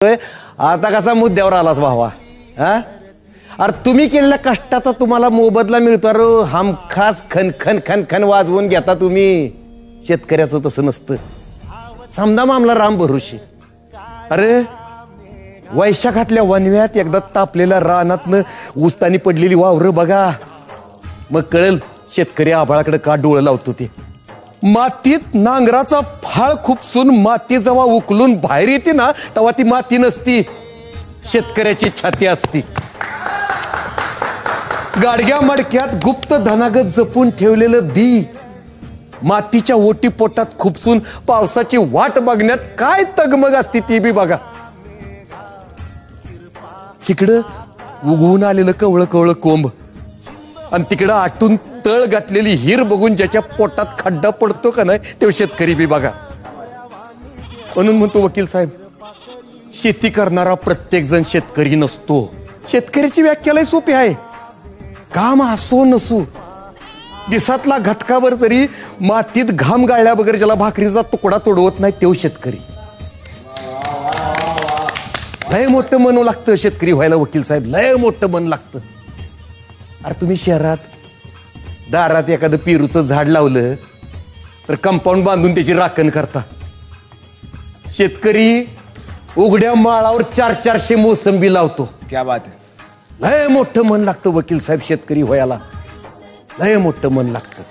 आता कसा मुद्द्यावर आलास भावा? हा, अरे तुम्ही केलेल्या कष्टाचा तुम्हाला मोबदला मिळतो. अरे हमखास खन खन खन खन वाजवून घेता तुम्ही. शेतकऱ्याचं तसं नसतं. समजा मामला राम भरोशी. अरे वैशाखातल्या वनव्यात एकदा तापलेल्या रानातनं उस्तानी पडलेली वावर बघा, मग कळेल शेतकरी आभाळाकडे का डोळं लावतो ते. मातीत नांगराचा फाळ खुपसून माती जेव्हा उकलून बाहेर येते ना, तेव्हा ती माती नसती, शेतकऱ्याची छाती असती. गाडग्या मडक्यात गुप्त धनागत जपून ठेवलेलं बी मातीच्या ओटी पोटात खुपसून पावसाची वाट बघण्यात काय तगमग असती ती बी बघा. इकडं उगवून आलेलं कवळं कवळं कोंब आणि तिकडं आटून तळ घातलेली हिर बघून ज्याच्या पोटात खड्डा पडतो का नाही, तो शेतकरी बी बघा. म्हणून म्हणतो वकील साहेब, शेती करणारा प्रत्येक जण शेतकरी नसतो. शेतकऱ्याची व्याख्या लय सोपी आहे. काम असो नसो, दिसातला घटकावर जरी मातीत घाम गाळल्या वगैरे ज्याला भाकरीचा तुकडा तोडवत नाही, तो शेतकरी. लय मोठं मन लागतं शेतकरी व्हायला वकील साहेब, लय मोठं मन लागतं. अरे तुम्ही शहरात दारात एखादं पेरूचं झाड लावलं तर कंपाऊंड बांधून त्याची राखण करता. शेतकरी उघड्या माळावर 400-400 मोसंबी लावतो. क्या बात है. लय मोठं मन लागतं वकील साहेब शेतकरी व्हायला, लय मोठं मन लागतं.